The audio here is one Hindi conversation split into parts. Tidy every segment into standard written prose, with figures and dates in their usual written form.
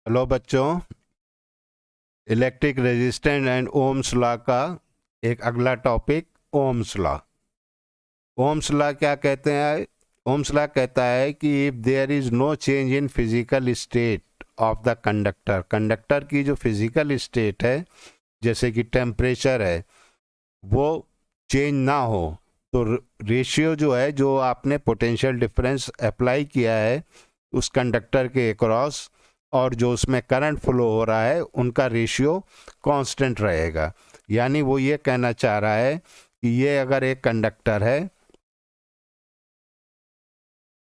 हेलो बच्चों, electric resistance and ohm's law का एक अगला topic ohm's law. Ohm's law क्या कहते हैं? ओम्स लॉ कहता है कि if there is no change in physical state of the conductor, conductor की जो फिजिकल स्टेट है जैसे कि टेम्परेचर है वो चेंज ना हो, तो रेशियो जो है, जो आपने पोटेंशियल डिफरेंस अप्लाई किया है उस कंडक्टर के अक्रॉस और जो उसमें करंट फ्लो हो रहा है उनका रेशियो कांस्टेंट रहेगा। यानी वो ये कहना चाह रहा है कि ये अगर एक कंडक्टर है,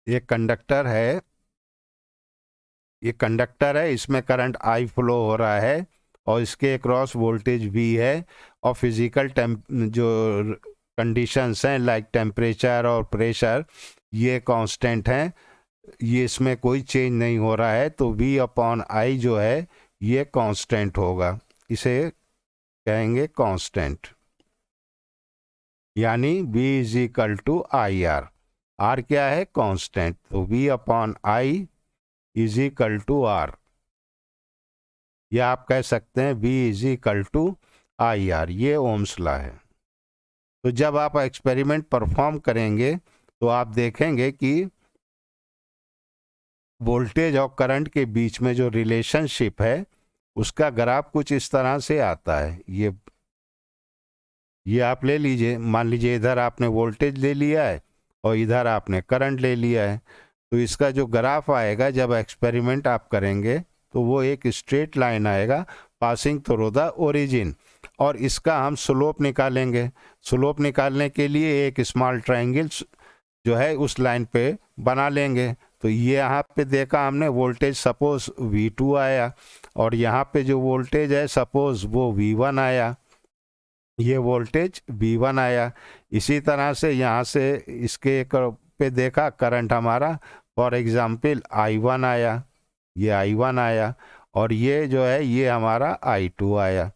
ये कंडक्टर है, ये कंडक्टर है, इसमें करंट आई फ्लो हो रहा है और इसके अक्रॉस वोल्टेज वी है और फिजिकल जो कंडीशंस हैं लाइक टेम्परेचर और प्रेशर ये कांस्टेंट हैं, ये इसमें कोई चेंज नहीं हो रहा है, तो V अपॉन आई जो है ये कांस्टेंट होगा। इसे कहेंगे कांस्टेंट, यानी V is equal to I R. R क्या है? कांस्टेंट। तो V upon I is equal to R, या आप कह सकते हैं V is equal to I R. ये ओम्स लॉ है। तो जब आप एक्सपेरिमेंट परफॉर्म करेंगे तो आप देखेंगे कि वोल्टेज और करंट के बीच में जो रिलेशनशिप है उसका ग्राफ कुछ इस तरह से आता है। ये आप ले लीजिए, मान लीजिए इधर आपने वोल्टेज ले लिया है और इधर आपने करंट ले लिया है, तो इसका जो ग्राफ आएगा जब एक्सपेरिमेंट आप करेंगे तो वो एक स्ट्रेट लाइन आएगा पासिंग थ्रू द ओरिजिन, और इसका हम स्लोप निकालेंगे। स्लोप निकालने के लिए एक स्मॉल ट्रायंगल जो है उस लाइन पे बना लेंगे। तो ये यहाँ पे देखा हमने वोल्टेज सपोज V2 आया और यहाँ पे जो वोल्टेज है सपोज वो V1 आया, ये वोल्टेज V1 आया। इसी तरह से यहाँ से इसके पे देखा करंट हमारा फॉर एग्जांपल I1 आया, ये I1 आया और ये जो है ये हमारा I2 आया।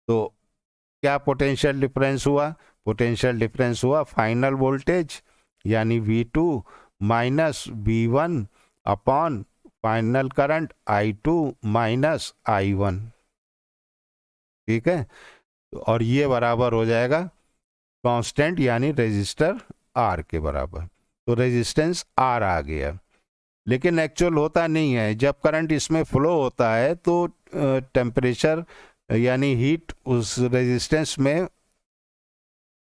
तो क्या पोटेंशियल डिफरेंस हुआ? पोटेंशियल डिफरेंस हुआ फाइनल वोल्टेज यानी V2 minus V1 upon final current I2 minus I1। ठीक है, और ये बराबर हो जाएगा कांस्टेंट यानी रेजिस्टर R के बराबर। तो रेजिस्टेंस R आ गया, लेकिन एक्चुअल होता नहीं है। जब करंट इसमें फ्लो होता है तो टेम्परेचर यानी हीट उस रेजिस्टेंस में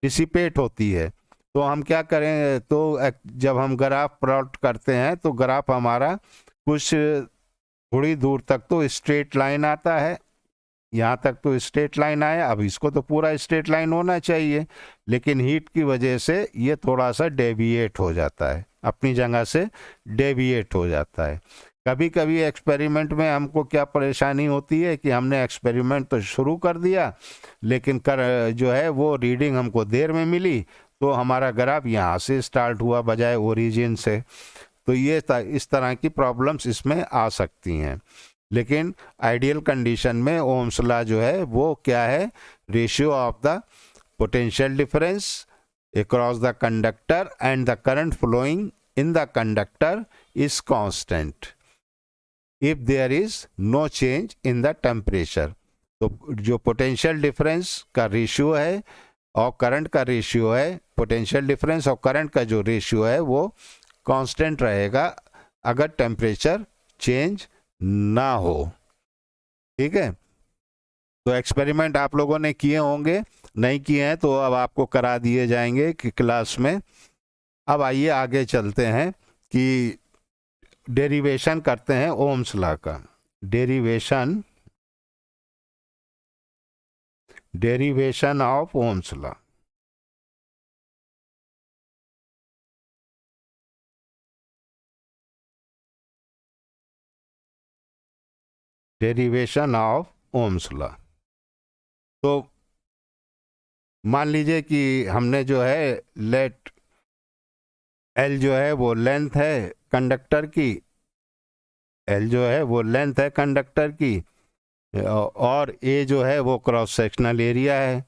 डिसिपेट होती है। तो हम क्या करें, तो जब हम ग्राफ प्लॉट करते हैं तो ग्राफ हमारा कुछ थोड़ी दूर तक तो स्ट्रेट लाइन आता है, यहाँ तक तो स्ट्रेट लाइन आया। अब इसको तो पूरा स्ट्रेट लाइन होना चाहिए, लेकिन हीट की वजह से ये थोड़ा सा डेविएट हो जाता है, अपनी जगह से डेविएट हो जाता है। कभी कभी एक्सपेरिमेंट में हमको क्या परेशानी होती है कि हमने एक्सपेरिमेंट तो शुरू कर दिया लेकिन जो है वो रीडिंग हमको देर में मिली, तो हमारा ग्राफ यहाँ से स्टार्ट हुआ बजाय ओरिजिन से। तो ये इस तरह की प्रॉब्लम्स इसमें आ सकती हैं। लेकिन आइडियल कंडीशन में ओम्स लॉ जो है वो क्या है? Ratio of the potential difference across the conductor and the current flowing in the conductor is constant if there is no change in the temperature। तो जो पोटेंशियल डिफरेंस का रेशियो है और करंट का रेशियो है, पोटेंशियल डिफरेंस और करंट का जो रेशियो है वो कांस्टेंट रहेगा अगर टेम्परेचर चेंज ना हो। ठीक है, तो एक्सपेरिमेंट आप लोगों ने किए होंगे, नहीं किए हैं तो अब आपको करा दिए जाएंगे कि क्लास में। अब आइए आगे चलते हैं कि डेरिवेशन करते हैं ओम्स लॉ का। Derivation derivation of Ohm's law. Derivation of Ohm's law. तो मान लीजिए कि हमने जो है लेट एल जो है वो लेंथ है कंडक्टर की, एल जो है वो लेंथ है कंडक्टर की और ए जो है वो क्रॉस सेक्शनल एरिया है,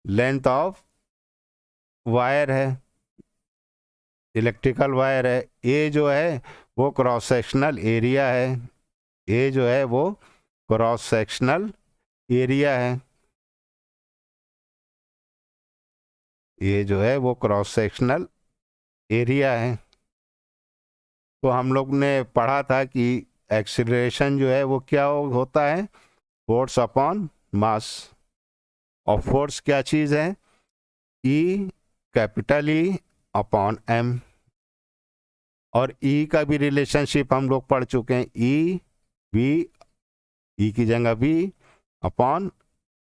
लेंथ ऑफ वायर है, इलेक्ट्रिकल वायर है। ए जो है वो क्रॉस सेक्शनल एरिया है, ए जो है वो क्रॉस सेक्शनल एरिया है, ये जो है वो क्रॉस सेक्शनल एरिया है। तो हम लोग ने पढ़ा था कि एक्सीलरेशन जो है वो क्या होता है, फोर्स अपॉन मास। और फोर्स क्या चीज़ है, E capital E upon M. और ई का भी रिलेशनशिप हम लोग पढ़ चुके हैं, ई वी, ई की जगह वी अपॉन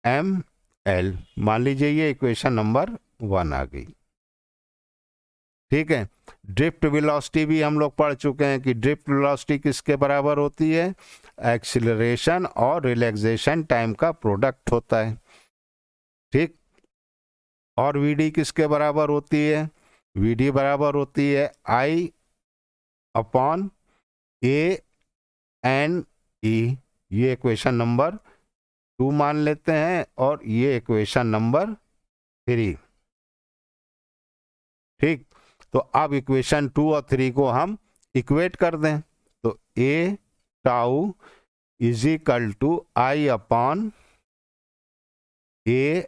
एम एल। मान लीजिए ये इक्वेशन नंबर 1 आ गई। ठीक है। ड्रिफ्ट वेलोसिटी भी हम लोग पढ़ चुके हैं कि ड्रिफ्ट वेलोसिटी किसके बराबर होती है, एक्सीलरेशन और रिलैक्सेशन टाइम का प्रोडक्ट होता है। ठीक। और वीडी किसके बराबर होती है, वीडी बराबर होती है आई अपॉन ए एन ई। ये इक्वेशन नंबर 2 मान लेते हैं और ये इक्वेशन नंबर 3। ठीक। तो अब इक्वेशन 2 और 3 को हम इक्वेट कर दें, तो a tau is equal to I upon A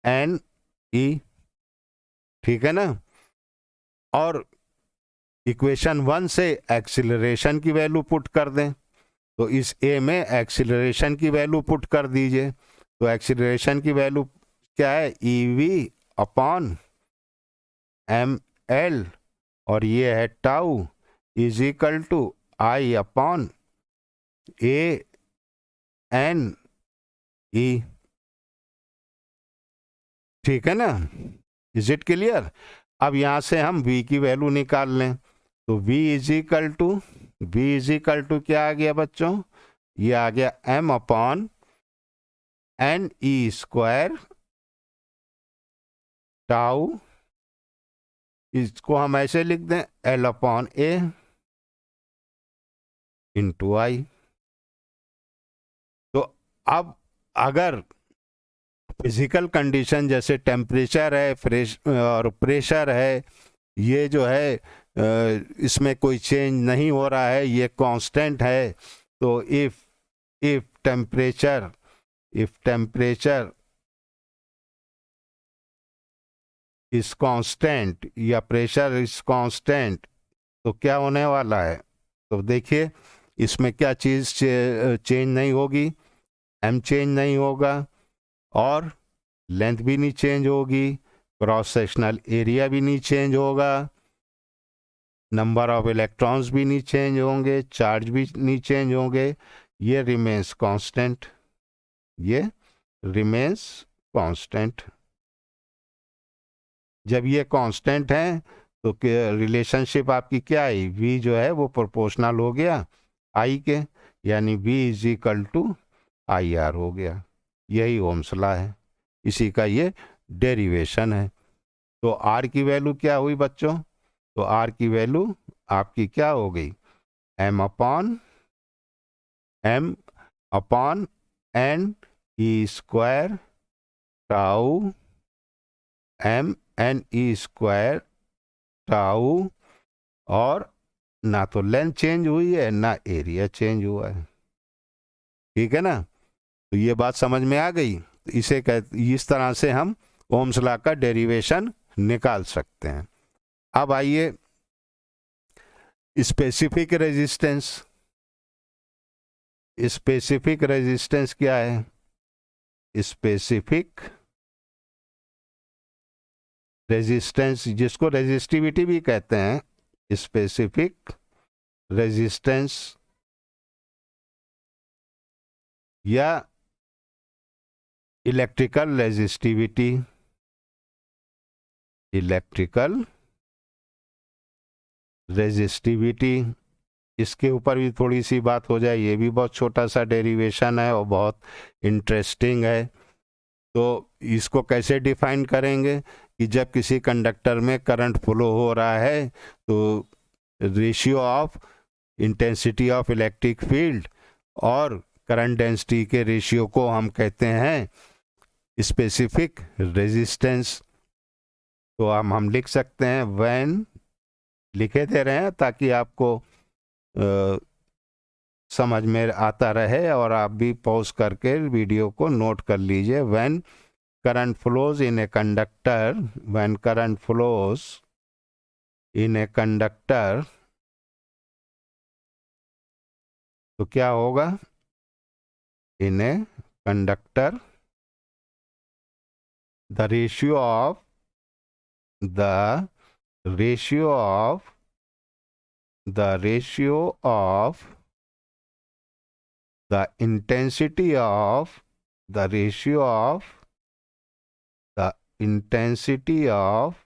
N E. ठीक है ना। और इक्वेशन 1 से एक्सीलरेशन की वैल्यू पुट कर दें, तो इस ए में एक्सीलरेशन की वैल्यू पुट कर दीजिए। तो एक्सीलरेशन की वैल्यू क्या है, E V upon M L, और ये है tau is equal to I upon A N E. ठीक है ना, इज इट क्लियर। अब यहां से हम v की वैल्यू निकाल लें, तो v इज इक्वल टू क्या आ गया बच्चों, ये आ गया m upon N E square tau, इसको हम ऐसे लिख दें l upon A into I. तो अब अगर फिजिकल कंडीशन जैसे टेम्परेचर है और प्रेशर है, ये जो है इसमें कोई चेंज नहीं हो रहा है, ये कांस्टेंट है, तो इफ टेम्परेचर इज कांस्टेंट या प्रेशर इज कांस्टेंट, तो क्या होने वाला है, तो देखिए इसमें क्या चीज़ चेंज नहीं होगी, एम चेंज नहीं होगा और लेंथ भी नहीं चेंज होगी, क्रॉस सेक्शनल एरिया भी नहीं चेंज होगा, नंबर ऑफ इलेक्ट्रॉन्स भी नहीं चेंज होंगे, चार्ज भी नहीं चेंज होंगे, ये रिमेंस कांस्टेंट, ये रिमेंस कांस्टेंट। जब ये कांस्टेंट है तो रिलेशनशिप आपकी क्या आई, v जो है वो प्रोपोर्शनल हो गया I के, यानी v is equal to I R हो गया। यही ओम्स लॉ है, इसी का ये डेरिवेशन है। तो r की वैल्यू क्या हुई बच्चों, तो r की वैल्यू आपकी क्या हो गई, m upon N E square tau m N E square tau, और ना तो लेंथ चेंज हुई है ना एरिया चेंज हुआ है। ठीक है ना, तो ये बात समझ में आ गई। तो इस तरह से हम ओम्स लॉ का डेरिवेशन निकाल सकते हैं। अब आइए स्पेसिफिक रेजिस्टेंस क्या है, स्पेसिफिक रेजिस्टेंस जिसको रेजिस्टिविटी भी कहते हैं, स्पेसिफिक रेजिस्टेंस या इलेक्ट्रिकल रेजिस्टिविटी, इसके ऊपर भी थोड़ी सी बात हो जाए, ये भी बहुत छोटा सा डेरिवेशन है और बहुत इंटरेस्टिंग है। तो इसको कैसे डिफाइन करेंगे कि जब किसी कंडक्टर में करंट फ्लो हो रहा है तो ratio of intensity of electric field और करंट डेंसिटी के रेशियो को हम कहते हैं स्पेसिफिक रेजिस्टेंस। तो हम लिख सकते हैं व्हेन, लिखे दे रहे हैं ताकि आपको समझ में आता रहे और आप भी पॉज करके वीडियो को नोट कर लीजिए। When current flows in a conductor, when current flows in a conductor, तो क्या होगा? In a conductor the ratio of the ratio of the ratio of the intensity of the ratio of the intensity of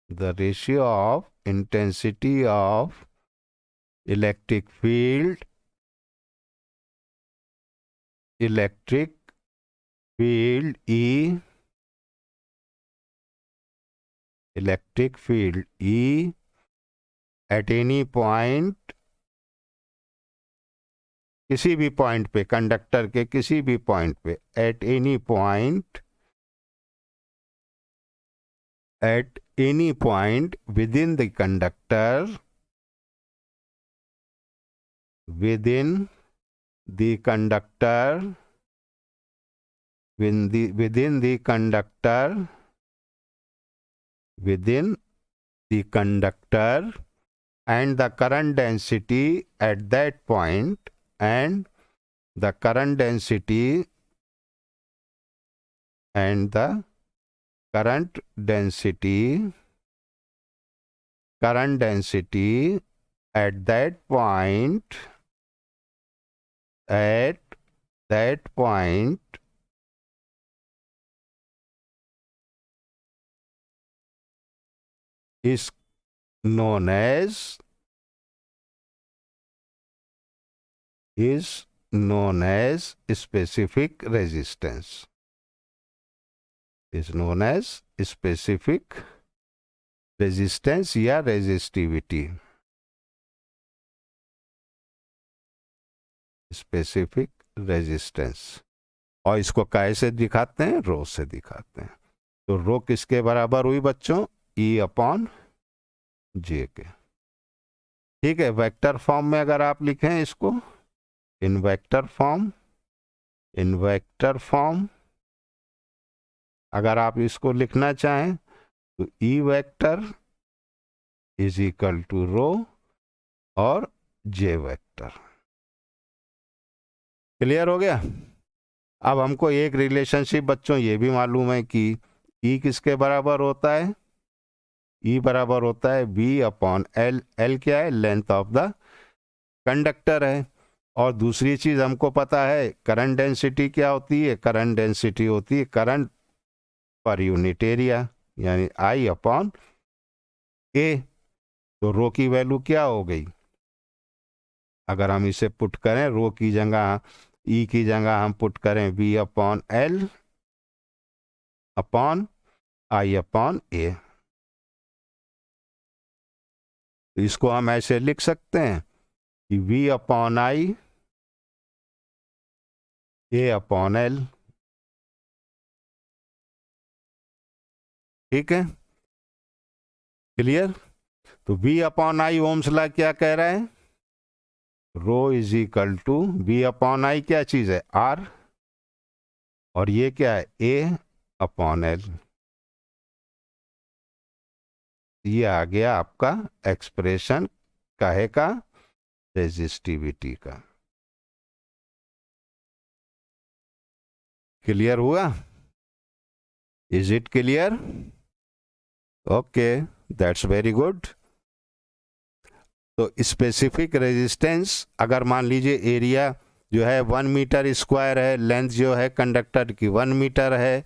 the ratio of intensity of electric field, electric field E, electric field E at any point, किसी भी पॉइंट पे, कंडक्टर के किसी भी पॉइंट पे, at any point, at any point within the conductor, within the conductor, within the conductor, within the conductor, and the current density at that point, and the current density and the current density at that point, at that point is known as specific resistance, is known as specific resistance या resistivity, specific resistance। और इसको कैसे दिखाते हैं? रो से दिखाते हैं। तो रो किसके बराबर हुई बच्चों? E अपॉन जे के। ठीक है, वेक्टर फॉर्म में अगर आप लिखें इसको, इन वेक्टर फॉर्म अगर आप इसको लिखना चाहें तो E vector is equal to rho और जे वेक्टर। क्लियर हो गया? अब हमको एक रिलेशनशिप बच्चों ये भी मालूम है कि E किसके बराबर होता है? E बराबर होता है V अपॉन L। L क्या है? लेंथ ऑफ द कंडक्टर है। और दूसरी चीज हमको पता है करंट डेंसिटी क्या होती है? करंट डेंसिटी होती है करंट पर यूनिट एरिया, यानी I अपॉन A। तो रो की वैल्यू क्या हो गई? अगर हम इसे पुट करें, रो की जगह E की जगह हम पुट करें V upon L upon I upon A। तो इसको हम ऐसे लिख सकते हैं कि V upon I A upon L। ठीक है, क्लियर? तो V upon I ohm's law क्या कह रहा है? Rho is equal to V upon I क्या चीज है? R, और ये क्या है? A upon L। ये आ गया आपका एक्सप्रेशन काहे का? रेजिस्टिविटी का। क्लियर हुआ? Is it clear? Okay, that's very good. तो स्पेसिफिक रेजिस्टेंस, अगर मान लीजिए एरिया जो है 1 मीटर स्क्वायर है, लेंथ जो है कंडक्टर की 1 मीटर है,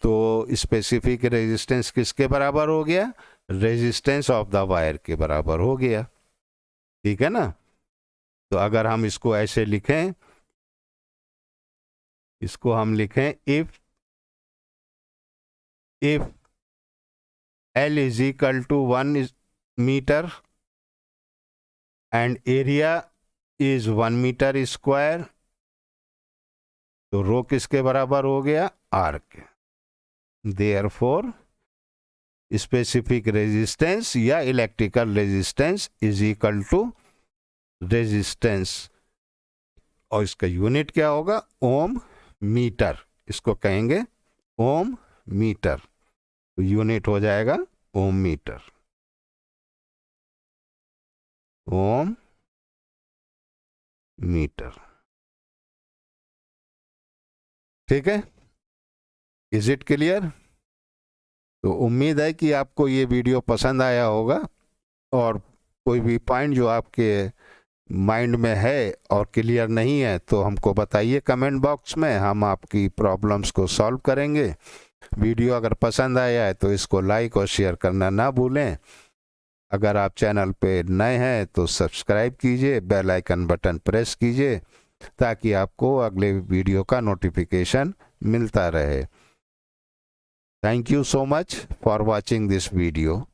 तो स्पेसिफिक रेजिस्टेंस किसके बराबर हो गया? रेजिस्टेंस ऑफ द वायर के बराबर हो गया। ठीक है ना? तो अगर हम इसको ऐसे लिखें, इसको हम लिखें if L is equal to 1 meter and area is 1 meter square, तो रो किसके बराबर हो गया? R के। Therefore स्पेसिफिक रेजिस्टेंस या electrical resistance is equal to resistance, और इसका यूनिट क्या होगा, ओम मीटर, इसको कहेंगे ओम मीटर, तो यूनिट हो जाएगा ओम मीटर, ओम मीटर। ठीक है, इज इट क्लियर? तो उम्मीद है कि आपको ये वीडियो पसंद आया होगा, और कोई भी पॉइंट जो आपके माइंड में है और क्लियर नहीं है तो हमको बताइए कमेंट बॉक्स में, हम आपकी प्रॉब्लम्स को सॉल्व करेंगे। वीडियो अगर पसंद आया है तो इसको लाइक और शेयर करना ना भूलें। अगर आप चैनल पे नए हैं तो सब्सक्राइब कीजिए, बेल आइकन बटन प्रेस कीजिए ताकि आपको अगले वीडियो का नोटिफिकेशन मिलता रहे। Thank you so much for watching this video.